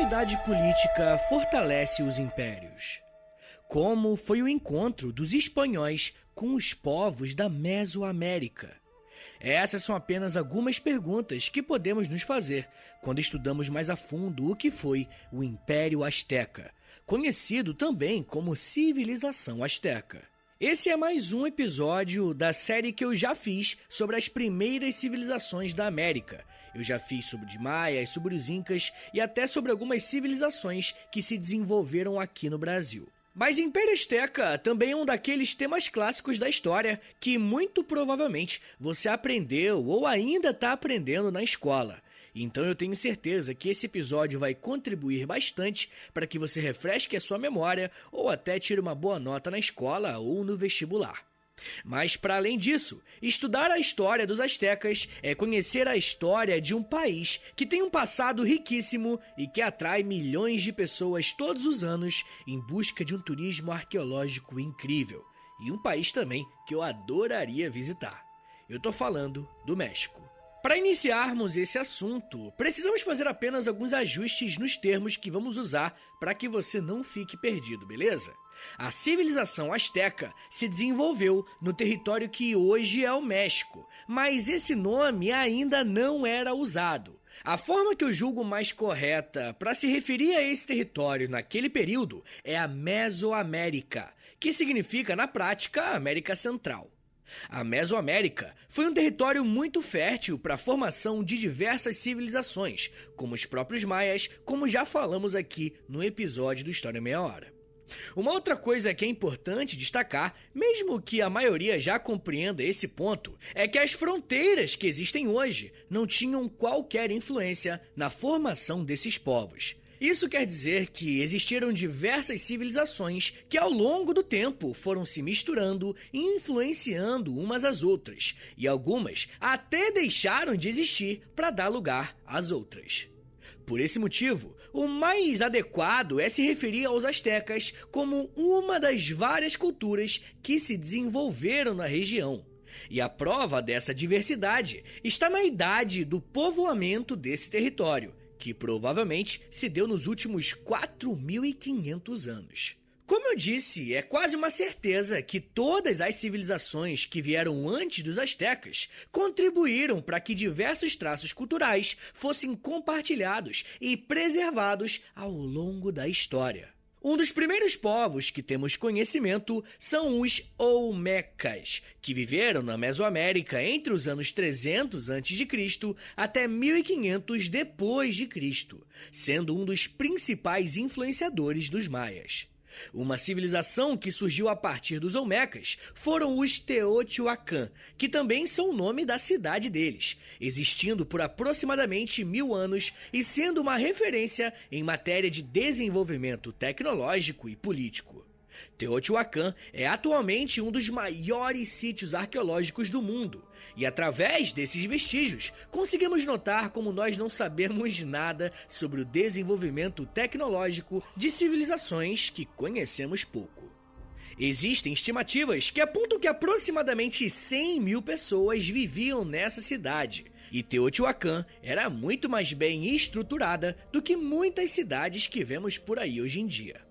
unidade política fortalece os impérios? Como foi o encontro dos espanhóis com os povos da Mesoamérica? Essas são apenas algumas perguntas que podemos nos fazer quando estudamos mais a fundo o que foi o Império Azteca, conhecido também como Civilização Azteca. Esse é mais um episódio da série que eu já fiz sobre as primeiras civilizações da América. Eu já fiz sobre os maias, sobre os incas e até sobre algumas civilizações que se desenvolveram aqui no Brasil. Mas Império Azteca também é um daqueles temas clássicos da história que muito provavelmente você aprendeu ou ainda está aprendendo na escola. Então eu tenho certeza que esse episódio vai contribuir bastante para que você refresque a sua memória ou até tire uma boa nota na escola ou no vestibular. Mas para além disso, estudar a história dos astecas é conhecer a história de um país que tem um passado riquíssimo e que atrai milhões de pessoas todos os anos em busca de um turismo arqueológico incrível. E um país também que eu adoraria visitar. Eu tô falando do México. Para iniciarmos esse assunto, precisamos fazer apenas alguns ajustes nos termos que vamos usar para que você não fique perdido, beleza? A civilização azteca se desenvolveu no território que hoje é o México, mas esse nome ainda não era usado. A forma que eu julgo mais correta para se referir a esse território naquele período é a Mesoamérica, que significa, na prática, a América Central. A Mesoamérica foi um território muito fértil para a formação de diversas civilizações, como os próprios maias, como já falamos aqui no episódio do História em Meia Hora. Uma outra coisa que é importante destacar, mesmo que a maioria já compreenda esse ponto, é que as fronteiras que existem hoje não tinham qualquer influência na formação desses povos. Isso quer dizer que existiram diversas civilizações que ao longo do tempo foram se misturando e influenciando umas às outras, e algumas até deixaram de existir para dar lugar às outras. Por esse motivo, o mais adequado é se referir aos astecas como uma das várias culturas que se desenvolveram na região. E a prova dessa diversidade está na idade do povoamento desse território, que provavelmente se deu nos últimos 4.500 anos. Como eu disse, é quase uma certeza que todas as civilizações que vieram antes dos astecas contribuíram para que diversos traços culturais fossem compartilhados e preservados ao longo da história. Um dos primeiros povos que temos conhecimento são os Olmecas, que viveram na Mesoamérica entre os anos 300 a.C. até 1500 d.C., sendo um dos principais influenciadores dos maias. Uma civilização que surgiu a partir dos Olmecas foram os Teotihuacan, que também são o nome da cidade deles, existindo por aproximadamente 1000 anos e sendo uma referência em matéria de desenvolvimento tecnológico e político. Teotihuacan é atualmente um dos maiores sítios arqueológicos do mundo, e através desses vestígios conseguimos notar como nós não sabemos nada sobre o desenvolvimento tecnológico de civilizações que conhecemos pouco. Existem estimativas que apontam que aproximadamente 100 mil pessoas viviam nessa cidade, e Teotihuacan era muito mais bem estruturada do que muitas cidades que vemos por aí hoje em dia.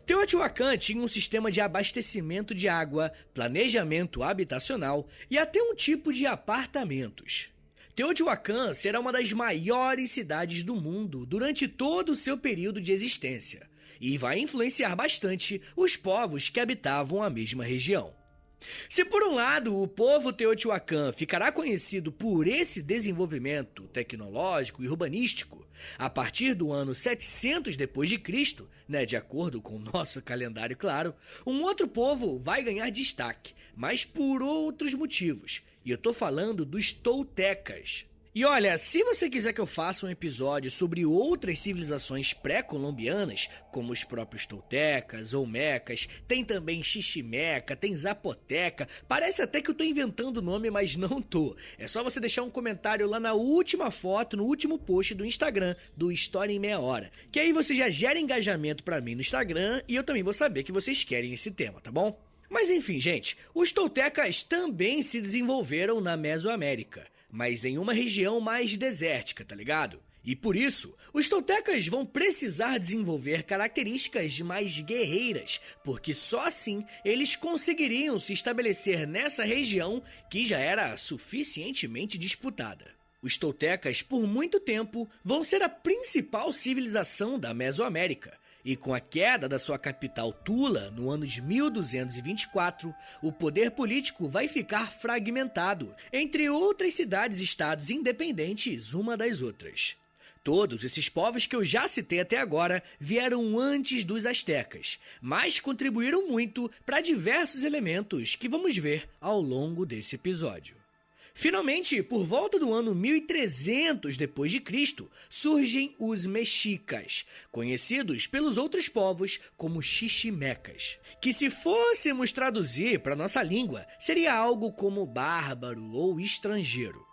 Teotihuacan tinha um sistema de abastecimento de água, planejamento habitacional e até um tipo de apartamentos. Teotihuacan será uma das maiores cidades do mundo durante todo o seu período de existência e vai influenciar bastante os povos que habitavam a mesma região. Se por um lado o povo Teotihuacan ficará conhecido por esse desenvolvimento tecnológico e urbanístico, a partir do ano 700 d.C., de acordo com o nosso calendário claro, um outro povo vai ganhar destaque, mas por outros motivos, e eu tô falando dos toltecas. E olha, se você quiser que eu faça um episódio sobre outras civilizações pré-colombianas, como os próprios toltecas, olmecas, tem também xiximeca, tem zapoteca, parece até que eu tô inventando o nome, mas não tô. É só você deixar um comentário lá na última foto, no último post do Instagram, do História em Meia Hora, que aí você já gera engajamento pra mim no Instagram e eu também vou saber que vocês querem esse tema, tá bom? Mas enfim, gente, os toltecas também se desenvolveram na Mesoamérica, mas em uma região mais desértica, tá ligado? E por isso, os toltecas vão precisar desenvolver características mais guerreiras, porque só assim eles conseguiriam se estabelecer nessa região que já era suficientemente disputada. Os toltecas, por muito tempo, vão ser a principal civilização da Mesoamérica, e com a queda da sua capital Tula no ano de 1224, o poder político vai ficar fragmentado entre outras cidades-estados independentes uma das outras. Todos esses povos que eu já citei até agora vieram antes dos astecas, mas contribuíram muito para diversos elementos que vamos ver ao longo desse episódio. Finalmente, por volta do ano 1300 d.C., surgem os mexicas, conhecidos pelos outros povos como xiximecas, que se fôssemos traduzir para nossa língua, seria algo como bárbaro ou estrangeiro.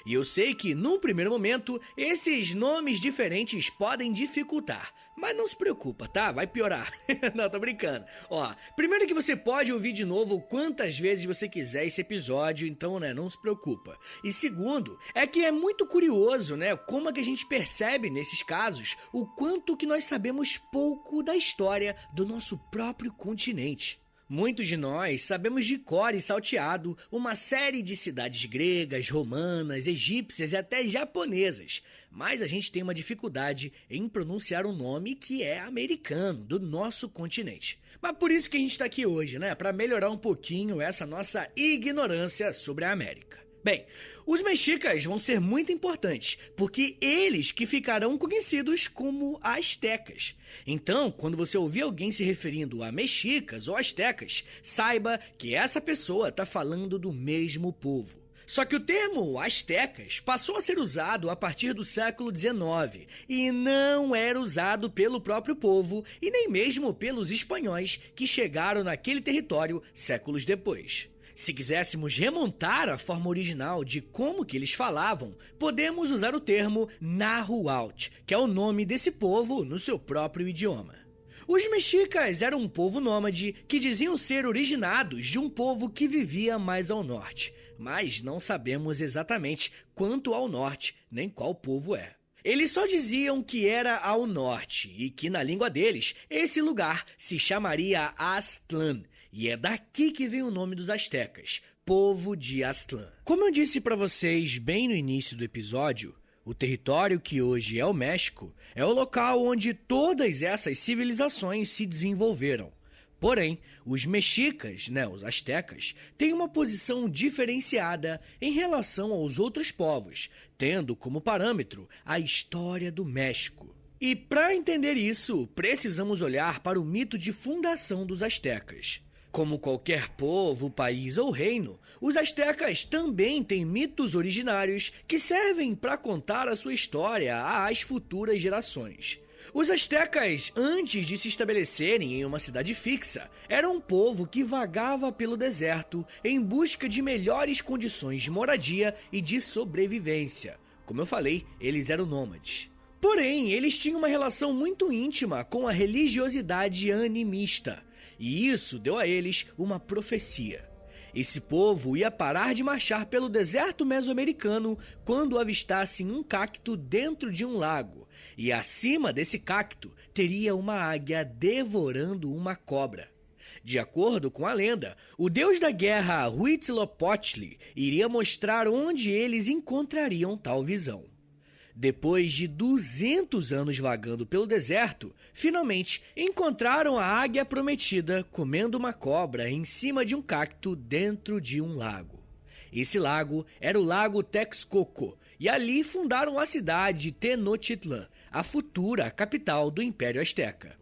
E eu sei que, num primeiro momento, esses nomes diferentes podem dificultar. Mas não se preocupa, tá? Vai piorar. Não, tô brincando. Ó, primeiro que você pode ouvir de novo quantas vezes você quiser esse episódio, então, não se preocupa. E segundo, é que é muito curioso, como é que a gente percebe, nesses casos, o quanto que nós sabemos pouco da história do nosso próprio continente. Muitos de nós sabemos de cor e salteado uma série de cidades gregas, romanas, egípcias e até japonesas, mas a gente tem uma dificuldade em pronunciar um nome que é americano, do nosso continente. Mas por isso que a gente está aqui hoje, para melhorar um pouquinho essa nossa ignorância sobre a América. Bem, os mexicas vão ser muito importantes, porque eles que ficarão conhecidos como astecas. Então, quando você ouvir alguém se referindo a mexicas ou astecas, saiba que essa pessoa está falando do mesmo povo. Só que o termo astecas passou a ser usado a partir do século XIX e não era usado pelo próprio povo e nem mesmo pelos espanhóis que chegaram naquele território séculos depois. Se quiséssemos remontar a forma original de como que eles falavam, podemos usar o termo Nahuatl, que é o nome desse povo no seu próprio idioma. Os mexicas eram um povo nômade que diziam ser originados de um povo que vivia mais ao norte, mas não sabemos exatamente quanto ao norte nem qual povo é. Eles só diziam que era ao norte e que na língua deles esse lugar se chamaria Aztlán. E é daqui que vem o nome dos astecas, povo de Aztlán. Como eu disse para vocês bem no início do episódio, o território que hoje é o México é o local onde todas essas civilizações se desenvolveram. Porém, os mexicas, os astecas, têm uma posição diferenciada em relação aos outros povos, tendo como parâmetro a história do México. E para entender isso, precisamos olhar para o mito de fundação dos astecas. Como qualquer povo, país ou reino, os astecas também têm mitos originários que servem para contar a sua história às futuras gerações. Os astecas, antes de se estabelecerem em uma cidade fixa, eram um povo que vagava pelo deserto em busca de melhores condições de moradia e de sobrevivência. Como eu falei, eles eram nômades. Porém, eles tinham uma relação muito íntima com a religiosidade animista. E isso deu a eles uma profecia. Esse povo ia parar de marchar pelo deserto mesoamericano quando avistassem um cacto dentro de um lago. E acima desse cacto teria uma águia devorando uma cobra. De acordo com a lenda, o deus da guerra Huitzilopochtli iria mostrar onde eles encontrariam tal visão. Depois de 200 anos vagando pelo deserto, finalmente encontraram a águia prometida comendo uma cobra em cima de um cacto dentro de um lago. Esse lago era o Lago Texcoco, e ali fundaram a cidade de Tenochtitlán, a futura capital do Império Azteca.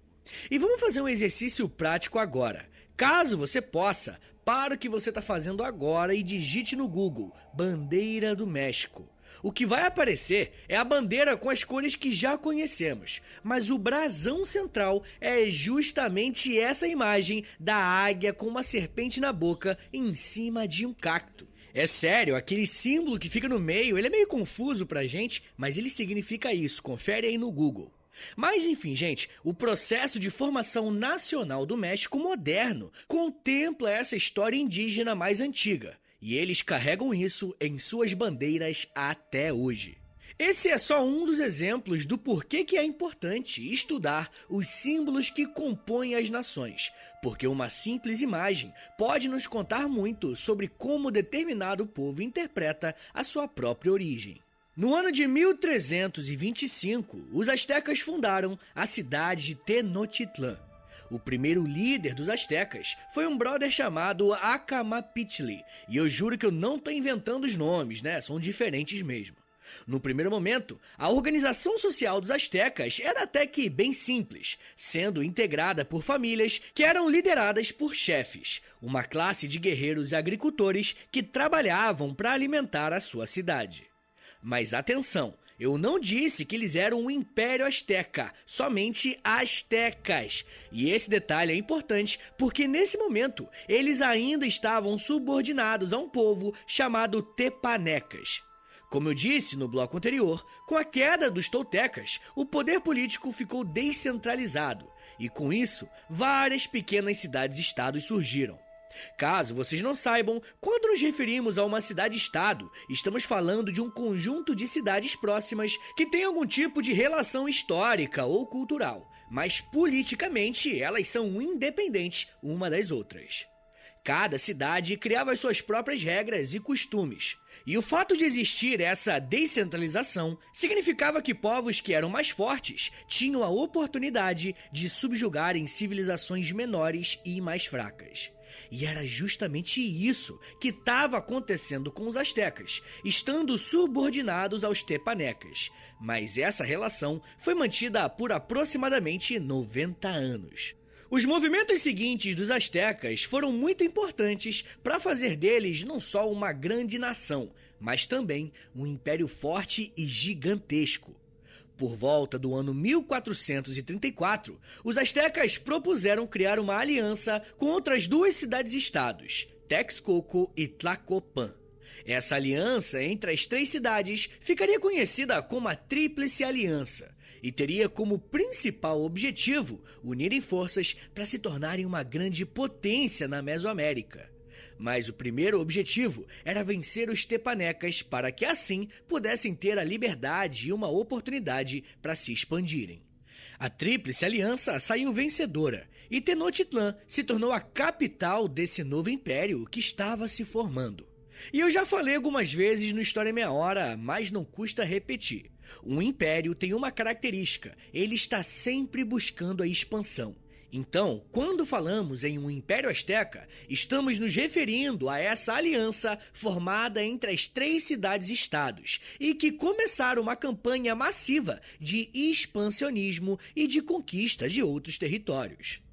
E vamos fazer um exercício prático agora. Caso você possa, para o que você está fazendo agora e digite no Google Bandeira do México. O que vai aparecer é a bandeira com as cores que já conhecemos, mas o brasão central é justamente essa imagem da águia com uma serpente na boca em cima de um cacto. É sério, aquele símbolo que fica no meio, ele é meio confuso pra gente, mas ele significa isso, confere aí no Google. Mas enfim, gente, o processo de formação nacional do México moderno contempla essa história indígena mais antiga. E eles carregam isso em suas bandeiras até hoje. Esse é só um dos exemplos do porquê que é importante estudar os símbolos que compõem as nações, porque uma simples imagem pode nos contar muito sobre como determinado povo interpreta a sua própria origem. No ano de 1325, os astecas fundaram a cidade de Tenochtitlán. O primeiro líder dos astecas foi um brother chamado Acamapichtli, e eu juro que eu não estou inventando os nomes, né? São diferentes mesmo. No primeiro momento, a organização social dos astecas era até que bem simples, sendo integrada por famílias que eram lideradas por chefes, uma classe de guerreiros e agricultores que trabalhavam para alimentar a sua cidade. Mas atenção, eu não disse que eles eram um império asteca, somente astecas. E esse detalhe é importante porque nesse momento eles ainda estavam subordinados a um povo chamado tepanecas. Como eu disse no bloco anterior, com a queda dos toltecas, o poder político ficou descentralizado e, com isso, várias pequenas cidades-estados surgiram. Caso vocês não saibam, quando nos referimos a uma cidade-estado, estamos falando de um conjunto de cidades próximas que tem algum tipo de relação histórica ou cultural, mas politicamente elas são independentes uma das outras. Cada cidade criava as suas próprias regras e costumes. E o fato de existir essa descentralização significava que povos que eram mais fortes tinham a oportunidade de subjugarem civilizações menores e mais fracas. E era justamente isso que estava acontecendo com os astecas, estando subordinados aos tepanecas. Mas essa relação foi mantida por aproximadamente 90 anos. Os movimentos seguintes dos astecas foram muito importantes para fazer deles não só uma grande nação, mas também um império forte e gigantesco. Por volta do ano 1434, os astecas propuseram criar uma aliança com outras duas cidades-estados, Texcoco e Tlacopan. Essa aliança entre as três cidades ficaria conhecida como a Tríplice Aliança e teria como principal objetivo unirem forças para se tornarem uma grande potência na Mesoamérica. Mas o primeiro objetivo era vencer os tepanecas para que assim pudessem ter a liberdade e uma oportunidade para se expandirem. A Tríplice Aliança saiu vencedora e Tenochtitlán se tornou a capital desse novo império que estava se formando. E eu já falei algumas vezes no História em Meia Hora, mas não custa repetir. Um império tem uma característica, ele está sempre buscando a expansão. Então, quando falamos em um Império Asteca, estamos nos referindo a essa aliança formada entre as três cidades-estados e que começaram uma campanha massiva de expansionismo e de conquista de outros territórios.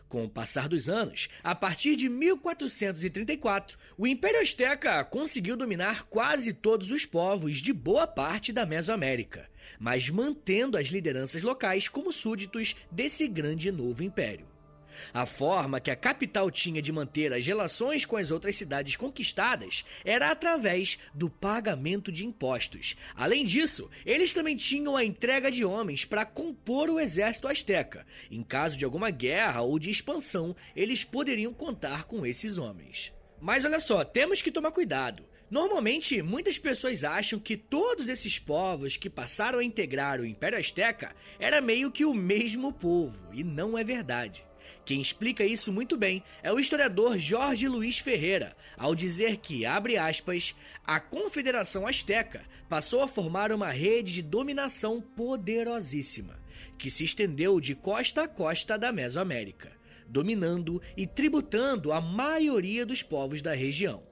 Com o passar dos anos, a partir de 1434, o Império Asteca conseguiu dominar quase todos os povos de boa parte da Mesoamérica, mas mantendo as lideranças locais como súditos desse grande novo império. A forma que a capital tinha de manter as relações com as outras cidades conquistadas era através do pagamento de impostos. Além disso, eles também tinham a entrega de homens para compor o exército asteca. Em caso de alguma guerra ou de expansão, eles poderiam contar com esses homens. Mas olha só, temos que tomar cuidado. Normalmente, muitas pessoas acham que todos esses povos que passaram a integrar o Império Asteca era meio que o mesmo povo, e não é verdade. Quem explica isso muito bem é o historiador Jorge Luiz Ferreira, ao dizer que, abre aspas, a Confederação Asteca passou a formar uma rede de dominação poderosíssima, que se estendeu de costa a costa da Mesoamérica, dominando e tributando a maioria dos povos da região.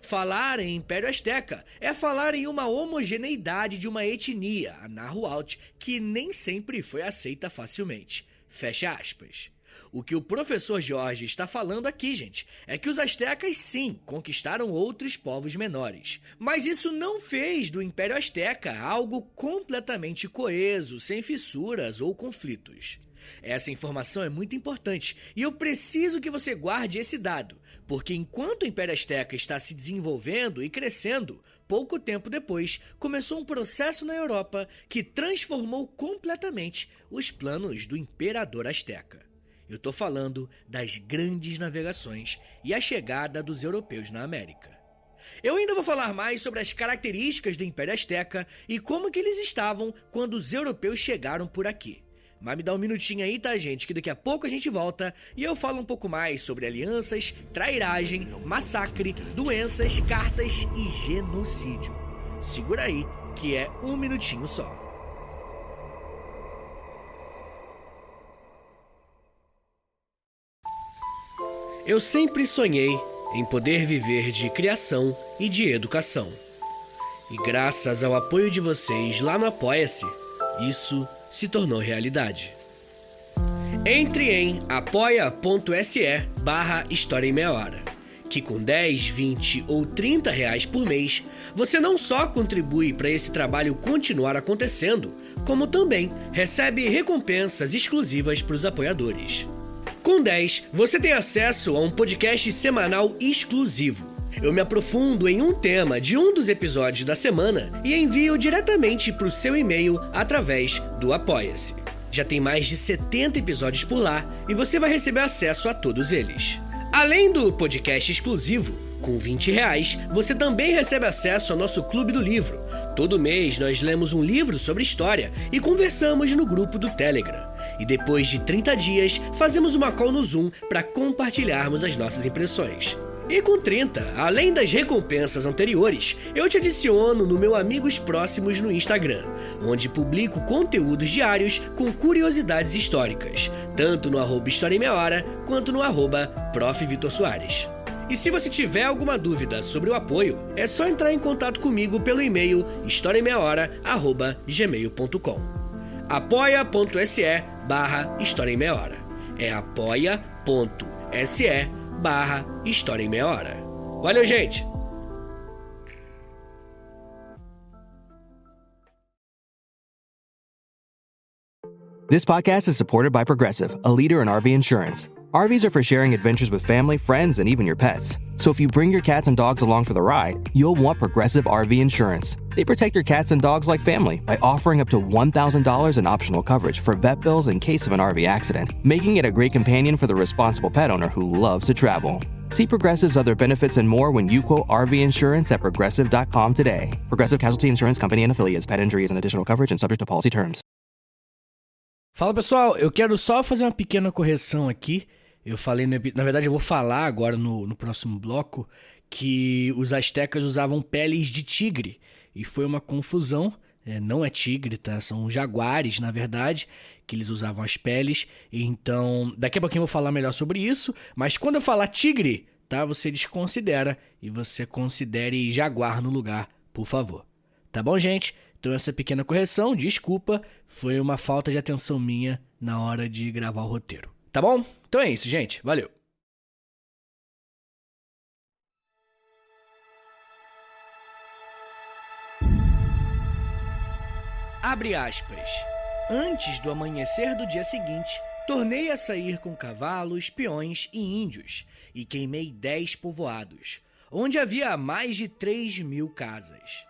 Falar em Império Asteca é falar em uma homogeneidade de uma etnia, a Nahuatl, que nem sempre foi aceita facilmente. Fecha aspas. O que o professor Jorge está falando aqui, gente, é que os astecas sim conquistaram outros povos menores. Mas isso não fez do Império Asteca algo completamente coeso, sem fissuras ou conflitos. Essa informação é muito importante e eu preciso que você guarde esse dado, porque enquanto o Império Asteca está se desenvolvendo e crescendo, pouco tempo depois começou um processo na Europa que transformou completamente os planos do Imperador Asteca. Eu estou falando das grandes navegações e a chegada dos europeus na América. Eu ainda vou falar mais sobre as características do Império Azteca e como que eles estavam quando os europeus chegaram por aqui. Mas me dá um minutinho aí, tá, gente? Que daqui a pouco a gente volta e eu falo um pouco mais sobre alianças, trairagem, massacre, doenças, cartas e genocídio. Segura aí, que é um minutinho só. Eu sempre sonhei em poder viver de criação e de educação. E graças ao apoio de vocês lá no Apoia-se, isso se tornou realidade. Entre em apoia.se/História em Meia Hora, que com 10, 20 ou 30 reais por mês, você não só contribui para esse trabalho continuar acontecendo, como também recebe recompensas exclusivas para os apoiadores. Com 10, você tem acesso a um podcast semanal exclusivo. Eu me aprofundo em um tema de um dos episódios da semana e envio diretamente para o seu e-mail através do Apoia-se. Já tem mais de 70 episódios por lá e você vai receber acesso a todos eles. Além do podcast exclusivo, com 20 reais, você também recebe acesso ao nosso Clube do Livro. Todo mês nós lemos um livro sobre história e conversamos no grupo do Telegram. E depois de 30 dias, fazemos uma call no Zoom para compartilharmos as nossas impressões. E com 30, além das recompensas anteriores, eu te adiciono no meu Amigos Próximos no Instagram, onde publico conteúdos diários com curiosidades históricas, tanto no @História em Meia Hora, quanto no @Prof. Vitor Soares. E se você tiver alguma dúvida sobre o apoio, é só entrar em contato comigo pelo e-mail historiaemmeiahora@gmail.com. apoia.se/História em Meia Hora. É apoia.se/História em Meia Hora. Valeu, gente! This podcast is supported by Progressive, a leader in RV insurance. RVs are for sharing adventures with family, friends, and even your pets. So if you bring your cats and dogs along for the ride, you'll want Progressive RV Insurance. They protect your cats and dogs like family by offering up to $1,000 in optional coverage for vet bills in case of an RV accident, making it a great companion for the responsible pet owner who loves to travel. See Progressive's other benefits and more when you quote RV Insurance at Progressive.com today. Progressive Casualty Insurance Company and Affiliates. Pet injuries and additional coverage and subject to policy terms. Fala, pessoal, eu quero só fazer uma pequena correção aqui. Eu falei, na verdade eu vou falar agora no próximo bloco que os astecas usavam peles de tigre e foi uma confusão, não é tigre, tá? São jaguares, na verdade, que eles usavam as peles. Então, daqui a pouquinho eu vou falar melhor sobre isso, mas quando eu falar tigre, tá? Você desconsidera e você considere jaguar no lugar, por favor. Tá bom, gente? Então essa pequena correção, desculpa, foi uma falta de atenção minha na hora de gravar o roteiro. Tá bom? Então é isso, gente. Valeu! Abre aspas. Antes do amanhecer do dia seguinte, tornei a sair com cavalos, peões e índios, e queimei 10 povoados, onde havia mais de 3.000 casas.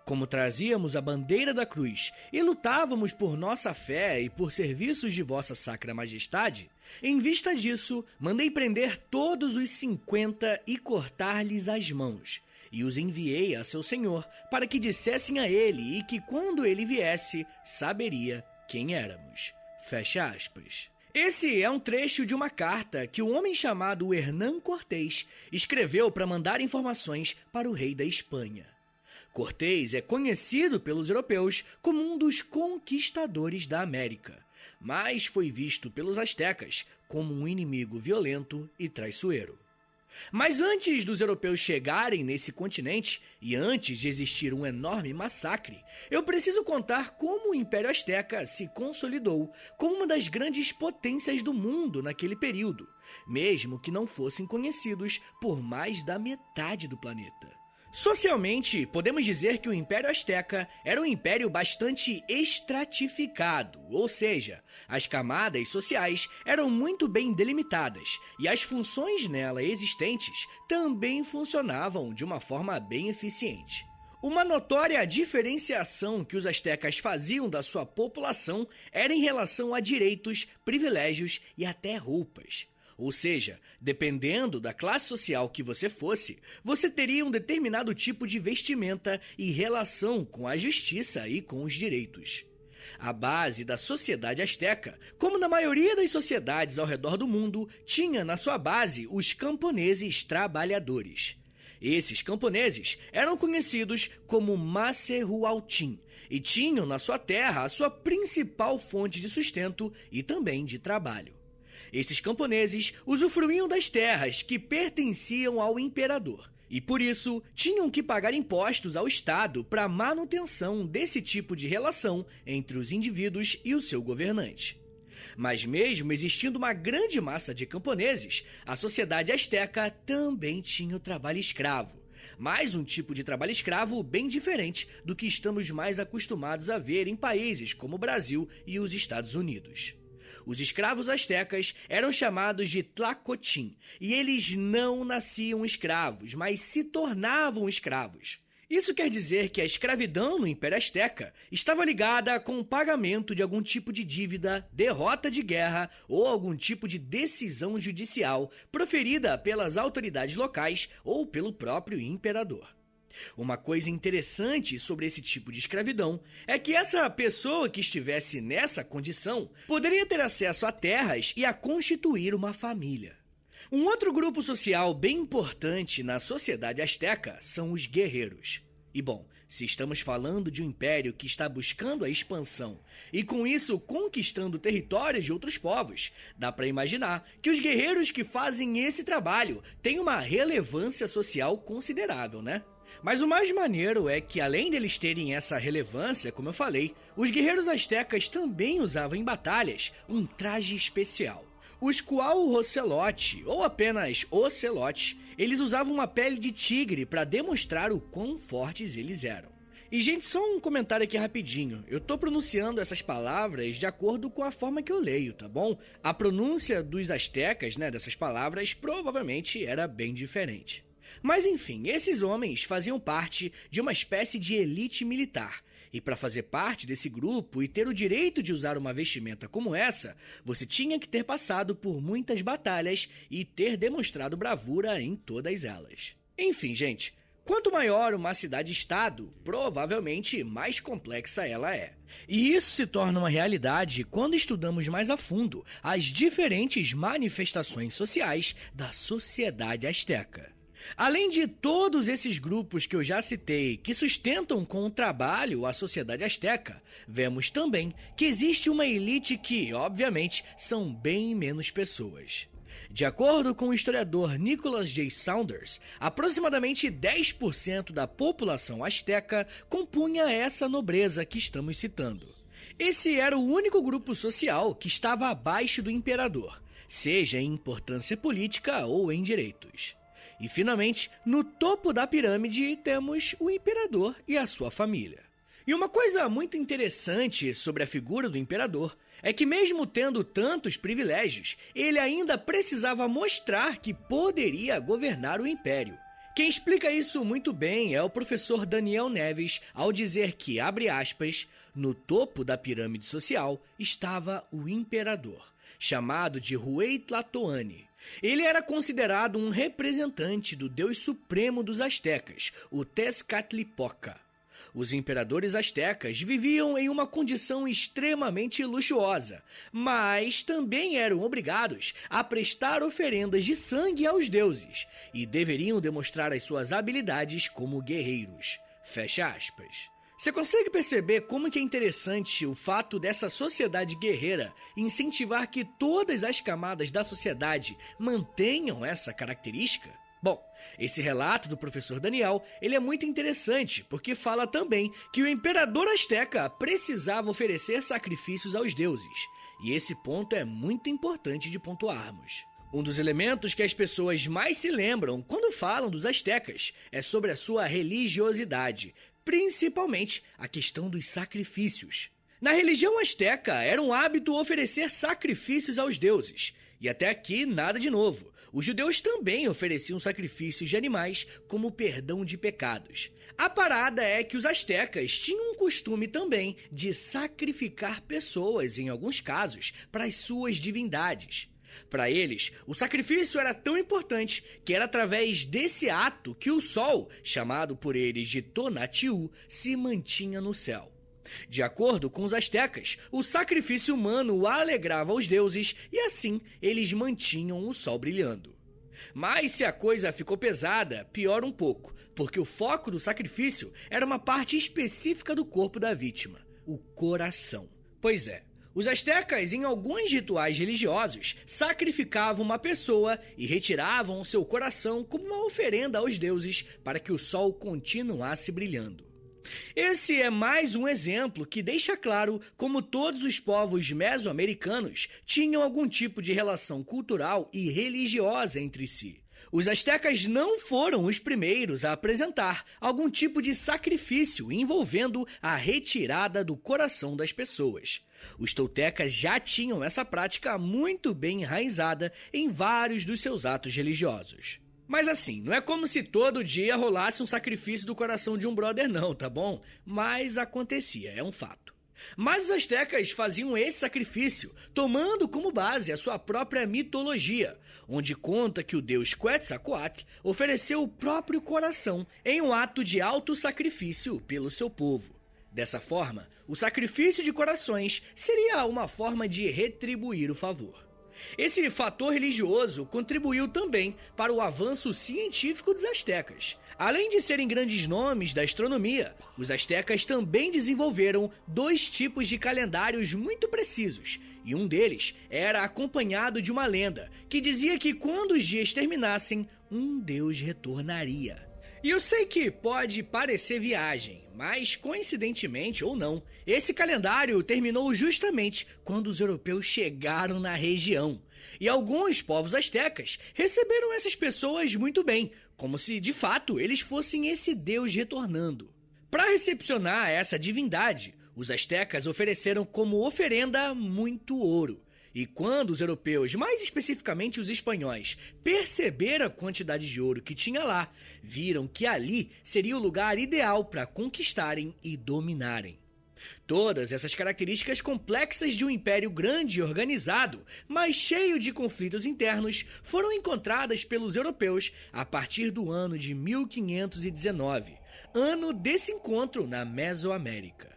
Como trazíamos a bandeira da cruz e lutávamos por nossa fé e por serviços de vossa sacra majestade, em vista disso, mandei prender todos os 50 e cortar-lhes as mãos, e os enviei a seu senhor para que dissessem a ele e que quando ele viesse, saberia quem éramos. Fecha aspas. Esse é um trecho de uma carta que um homem chamado Hernán Cortés escreveu para mandar informações para o rei da Espanha. Cortés é conhecido pelos europeus como um dos conquistadores da América, mas foi visto pelos astecas como um inimigo violento e traiçoeiro. Mas antes dos europeus chegarem nesse continente e antes de existir um enorme massacre, eu preciso contar como o Império Azteca se consolidou como uma das grandes potências do mundo naquele período, mesmo que não fossem conhecidos por mais da metade do planeta. Socialmente, podemos dizer que o Império Azteca era um império bastante estratificado, ou seja, as camadas sociais eram muito bem delimitadas e as funções nela existentes também funcionavam de uma forma bem eficiente. Uma notória diferenciação que os astecas faziam da sua população era em relação a direitos, privilégios e até roupas. Ou seja, dependendo da classe social que você fosse, você teria um determinado tipo de vestimenta e relação com a justiça e com os direitos. A base da sociedade asteca, como na maioria das sociedades ao redor do mundo, tinha na sua base os camponeses trabalhadores. Esses camponeses eram conhecidos como Macehualtin e tinham na sua terra a sua principal fonte de sustento e também de trabalho. Esses camponeses usufruíam das terras que pertenciam ao imperador e, por isso, tinham que pagar impostos ao Estado para a manutenção desse tipo de relação entre os indivíduos e o seu governante. Mas mesmo existindo uma grande massa de camponeses, a sociedade asteca também tinha o trabalho escravo. Mais um tipo de trabalho escravo bem diferente do que estamos mais acostumados a ver em países como o Brasil e os Estados Unidos. Os escravos astecas eram chamados de tlacotin, e eles não nasciam escravos, mas se tornavam escravos. Isso quer dizer que a escravidão no Império Azteca estava ligada com o pagamento de algum tipo de dívida, derrota de guerra ou algum tipo de decisão judicial proferida pelas autoridades locais ou pelo próprio imperador. Uma coisa interessante sobre esse tipo de escravidão é que essa pessoa que estivesse nessa condição poderia ter acesso a terras e a constituir uma família. Um outro grupo social bem importante na sociedade asteca são os guerreiros. E bom, se estamos falando de um império que está buscando a expansão e com isso conquistando territórios de outros povos, dá para imaginar que os guerreiros que fazem esse trabalho têm uma relevância social considerável, né? Mas o mais maneiro é que, além deles terem essa relevância, como eu falei, os guerreiros astecas também usavam em batalhas um traje especial. Os Cuauhtémoc, ou apenas ocelotes, eles usavam uma pele de tigre para demonstrar o quão fortes eles eram. E, gente, só um comentário aqui rapidinho. Eu tô pronunciando essas palavras de acordo com a forma que eu leio, tá bom? A pronúncia dos astecas, dessas palavras, provavelmente era bem diferente. Mas enfim, esses homens faziam parte de uma espécie de elite militar. E para fazer parte desse grupo e ter o direito de usar uma vestimenta como essa, você tinha que ter passado por muitas batalhas e ter demonstrado bravura em todas elas. Enfim, gente, quanto maior uma cidade-estado, provavelmente mais complexa ela é. E isso se torna uma realidade quando estudamos mais a fundo as diferentes manifestações sociais da sociedade asteca. Além de todos esses grupos que eu já citei que sustentam com o trabalho a sociedade asteca, vemos também que existe uma elite que, obviamente, são bem menos pessoas. De acordo com o historiador Nicholas J. Saunders, aproximadamente 10% da população asteca compunha essa nobreza que estamos citando. Esse era o único grupo social que estava abaixo do imperador, seja em importância política ou em direitos. E, finalmente, no topo da pirâmide temos o imperador e a sua família. E uma coisa muito interessante sobre a figura do imperador é que, mesmo tendo tantos privilégios, ele ainda precisava mostrar que poderia governar o império. Quem explica isso muito bem é o professor Daniel Neves ao dizer que, abre aspas, no topo da pirâmide social estava o imperador, chamado de Hueytlatoani. Ele era considerado um representante do deus supremo dos astecas, o Tezcatlipoca. Os imperadores astecas viviam em uma condição extremamente luxuosa, mas também eram obrigados a prestar oferendas de sangue aos deuses e deveriam demonstrar as suas habilidades como guerreiros. Fecha aspas. Você consegue perceber como que é interessante o fato dessa sociedade guerreira incentivar que todas as camadas da sociedade mantenham essa característica? Bom, esse relato do professor Daniel, ele é muito interessante porque fala também que o imperador asteca precisava oferecer sacrifícios aos deuses. E esse ponto é muito importante de pontuarmos. Um dos elementos que as pessoas mais se lembram quando falam dos astecas é sobre a sua religiosidade, principalmente a questão dos sacrifícios. Na religião asteca, era um hábito oferecer sacrifícios aos deuses. E até aqui, nada de novo. Os judeus também ofereciam sacrifícios de animais como perdão de pecados. A parada é que os astecas tinham um costume também de sacrificar pessoas, em alguns casos, para as suas divindades. Para eles, o sacrifício era tão importante que era através desse ato que o sol, chamado por eles de Tonatiuh, se mantinha no céu. De acordo com os astecas, o sacrifício humano alegrava os deuses e assim eles mantinham o sol brilhando. Mas se a coisa ficou pesada, piora um pouco, porque o foco do sacrifício era uma parte específica do corpo da vítima, o coração. Pois é, os astecas, em alguns rituais religiosos, sacrificavam uma pessoa e retiravam o seu coração como uma oferenda aos deuses para que o sol continuasse brilhando. Esse é mais um exemplo que deixa claro como todos os povos mesoamericanos tinham algum tipo de relação cultural e religiosa entre si. Os astecas não foram os primeiros a apresentar algum tipo de sacrifício envolvendo a retirada do coração das pessoas. Os toltecas já tinham essa prática muito bem enraizada em vários dos seus atos religiosos. Mas assim, não é como se todo dia rolasse um sacrifício do coração de um brother não, tá bom? Mas acontecia, é um fato. Mas os astecas faziam esse sacrifício tomando como base a sua própria mitologia, onde conta que o deus Quetzalcoatl ofereceu o próprio coração em um ato de auto-sacrifício pelo seu povo. Dessa forma, o sacrifício de corações seria uma forma de retribuir o favor. Esse fator religioso contribuiu também para o avanço científico dos astecas. Além de serem grandes nomes da astronomia, os astecas também desenvolveram 2 tipos de calendários muito precisos, e um deles era acompanhado de uma lenda que dizia que quando os dias terminassem, um deus retornaria. E eu sei que pode parecer viagem, mas coincidentemente ou não, esse calendário terminou justamente quando os europeus chegaram na região. E alguns povos astecas receberam essas pessoas muito bem, como se de fato eles fossem esse deus retornando. Para recepcionar essa divindade, os astecas ofereceram como oferenda muito ouro. E quando os europeus, mais especificamente os espanhóis, perceberam a quantidade de ouro que tinha lá, viram que ali seria o lugar ideal para conquistarem e dominarem. Todas essas características complexas de um império grande e organizado, mas cheio de conflitos internos, foram encontradas pelos europeus a partir do ano de 1519, ano desse encontro na Mesoamérica.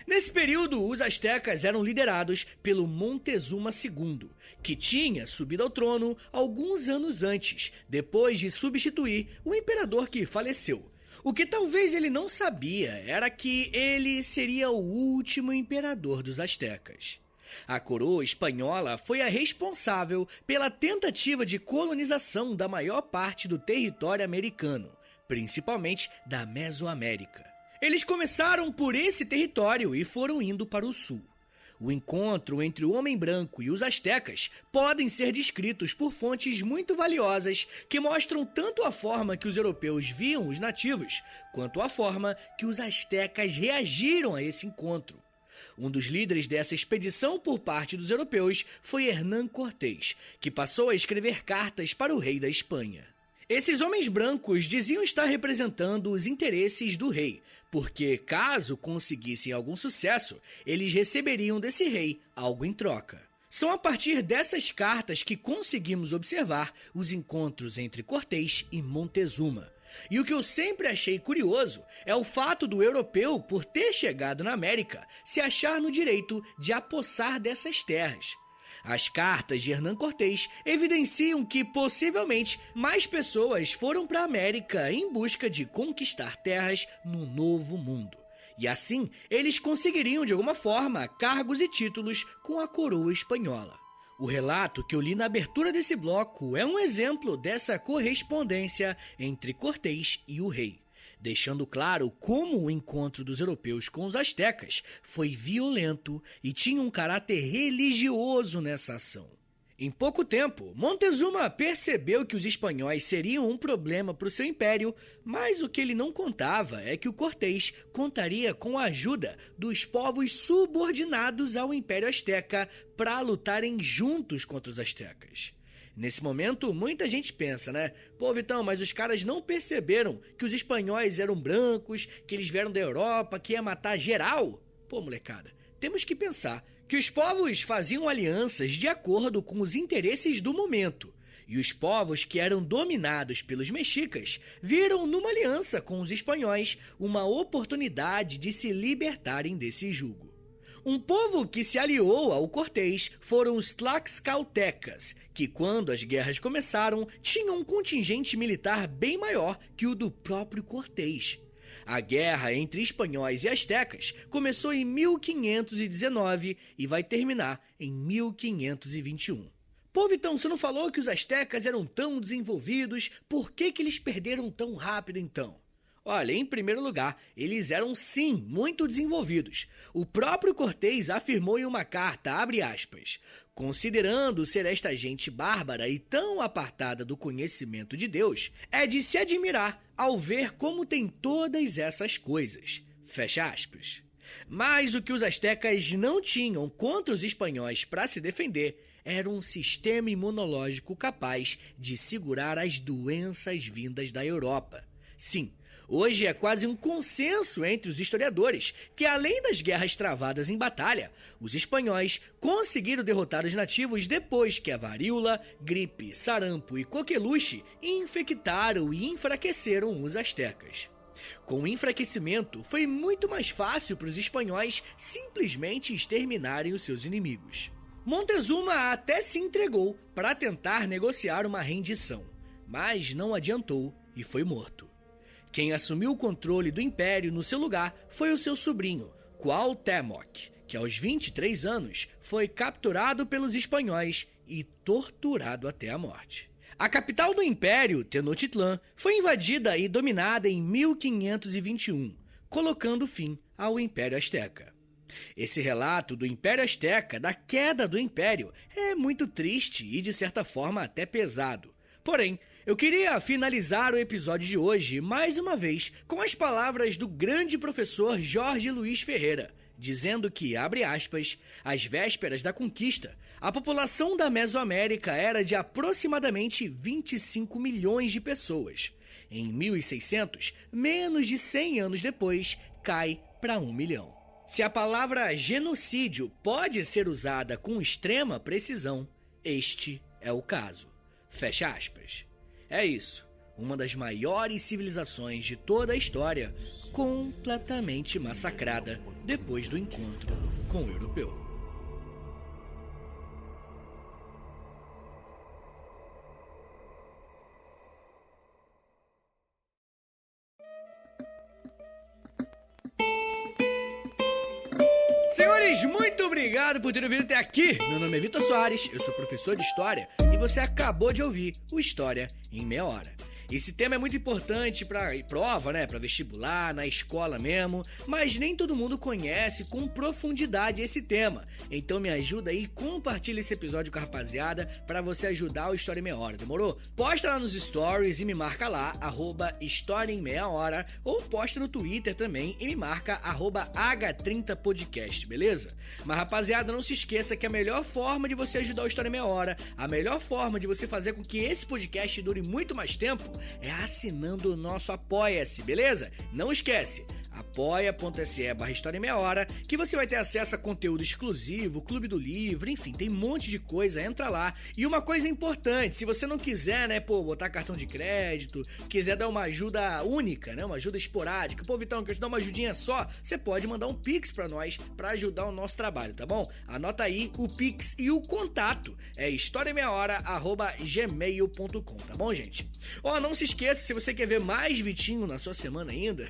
Nesse período, os astecas eram liderados pelo Montezuma II, que tinha subido ao trono alguns anos antes, depois de substituir o imperador que faleceu. O que talvez ele não sabia era que ele seria o último imperador dos astecas. A coroa espanhola foi a responsável pela tentativa de colonização da maior parte do território americano, principalmente da Mesoamérica. Eles começaram por esse território e foram indo para o sul. O encontro entre o homem branco e os astecas podem ser descritos por fontes muito valiosas que mostram tanto a forma que os europeus viam os nativos, quanto a forma que os astecas reagiram a esse encontro. Um dos líderes dessa expedição por parte dos europeus foi Hernán Cortés, que passou a escrever cartas para o rei da Espanha. Esses homens brancos diziam estar representando os interesses do rei, porque caso conseguissem algum sucesso, eles receberiam desse rei algo em troca. São a partir dessas cartas que conseguimos observar os encontros entre Cortés e Montezuma. E o que eu sempre achei curioso é o fato do europeu, por ter chegado na América, se achar no direito de apossar dessas terras. As cartas de Hernán Cortés evidenciam que, possivelmente, mais pessoas foram para a América em busca de conquistar terras no Novo Mundo. E assim, eles conseguiriam, de alguma forma, cargos e títulos com a coroa espanhola. O relato que eu li na abertura desse bloco é um exemplo dessa correspondência entre Cortés e o rei, deixando claro como o encontro dos europeus com os astecas foi violento e tinha um caráter religioso nessa ação. Em pouco tempo, Montezuma percebeu que os espanhóis seriam um problema para o seu império, mas o que ele não contava é que o Cortés contaria com a ajuda dos povos subordinados ao Império Azteca para lutarem juntos contra os astecas. Nesse momento, muita gente pensa, né? Pô, Vitão, mas os caras não perceberam que os espanhóis eram brancos, que eles vieram da Europa, que ia matar geral? Pô, molecada, temos que pensar que os povos faziam alianças de acordo com os interesses do momento, e os povos que eram dominados pelos mexicas viram numa aliança com os espanhóis uma oportunidade de se libertarem desse jugo. Um povo que se aliou ao Cortés foram os tlaxcaltecas, que quando as guerras começaram, tinham um contingente militar bem maior que o do próprio Cortés. A guerra entre espanhóis e astecas começou em 1519 e vai terminar em 1521. Pô, Vitão, você não falou que os astecas eram tão desenvolvidos? Por que eles perderam tão rápido então? Olha, em primeiro lugar, eles eram sim muito desenvolvidos. O próprio Cortés afirmou em uma carta, abre aspas, considerando ser esta gente bárbara e tão apartada do conhecimento de Deus, é de se admirar ao ver como tem todas essas coisas, fecha aspas. Mas o que os astecas não tinham contra os espanhóis para se defender era um sistema imunológico capaz de segurar as doenças vindas da Europa. Sim, hoje é quase um consenso entre os historiadores que, além das guerras travadas em batalha, os espanhóis conseguiram derrotar os nativos depois que a varíola, gripe, sarampo e coqueluche infectaram e enfraqueceram os astecas. Com o enfraquecimento, foi muito mais fácil para os espanhóis simplesmente exterminarem os seus inimigos. Montezuma até se entregou para tentar negociar uma rendição, mas não adiantou e foi morto. Quem assumiu o controle do império no seu lugar foi o seu sobrinho, Cuauhtémoc, que aos 23 anos foi capturado pelos espanhóis e torturado até a morte. A capital do império, Tenochtitlán, foi invadida e dominada em 1521, colocando fim ao Império Azteca. Esse relato do Império Azteca, da queda do Império, é muito triste e, de certa forma, até pesado. Porém, eu queria finalizar o episódio de hoje, mais uma vez, com as palavras do grande professor Jorge Luiz Ferreira, dizendo que, abre aspas, às vésperas da conquista, a população da Mesoamérica era de aproximadamente 25 milhões de pessoas. Em 1600, menos de 100 anos depois, cai para 1 milhão. Se a palavra genocídio pode ser usada com extrema precisão, este é o caso. Fecha aspas. É isso, uma das maiores civilizações de toda a história, completamente massacrada depois do encontro com o europeu. Senhores, muito obrigado por terem vindo até aqui. Meu nome é Vitor Soares, eu sou professor de História e você acabou de ouvir o História em Meia Hora. Esse tema é muito importante para prova, né? Para vestibular, na escola mesmo, mas nem todo mundo conhece com profundidade esse tema. Então me ajuda aí, compartilha esse episódio com a rapaziada para você ajudar o História em Meia Hora, demorou? Posta lá nos stories e me marca lá, @História em Meia Hora, ou posta no Twitter também e me marca @H30podcast, beleza? Mas rapaziada, não se esqueça que a melhor forma de você ajudar o História em Meia Hora, a melhor forma de você fazer com que esse podcast dure muito mais tempo, é assinando o nosso Apoia-se, beleza? Não esquece, apoia.se/História em Meia Hora, que você vai ter acesso a conteúdo exclusivo, Clube do Livro, enfim, tem um monte de coisa, entra lá. E uma coisa importante, se você não quiser, né, botar cartão de crédito, quiser dar uma ajuda única, né, uma ajuda esporádica, Vitão, quer te dar uma ajudinha só, você pode mandar um Pix pra nós, pra ajudar o nosso trabalho, tá bom? Anota aí o Pix e o contato, é historiaemmeiahora@gmail.com, tá bom, gente? Não se esqueça, se você quer ver mais Vitinho na sua semana ainda,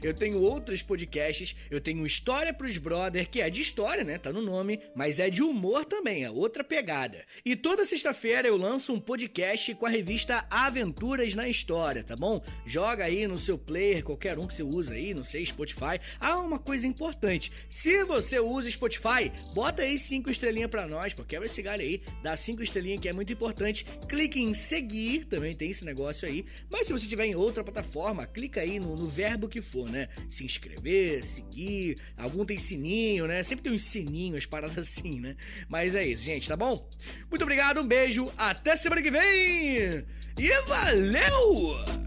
eu tenho outros podcasts, eu tenho História pros Brother, que é de história, né, tá no nome, mas é de humor também, é outra pegada. E toda sexta-feira eu lanço um podcast com a revista Aventuras na História, tá bom? Joga aí no seu player, qualquer um que você usa aí, não sei, Spotify. Uma coisa importante, se você usa Spotify, bota aí 5 estrelinhas pra nós, pô, quebra esse galho aí, dá 5 estrelinhas que é muito importante, clique em seguir, também tem esse negócio aí, mas se você tiver em outra plataforma, clica aí no verbo que for, né? Se inscrever, seguir, algum tem sininho, né? Sempre tem uns sininhos, paradas assim, né? Mas é isso, gente, tá bom? Muito obrigado, um beijo, até semana que vem! E valeu!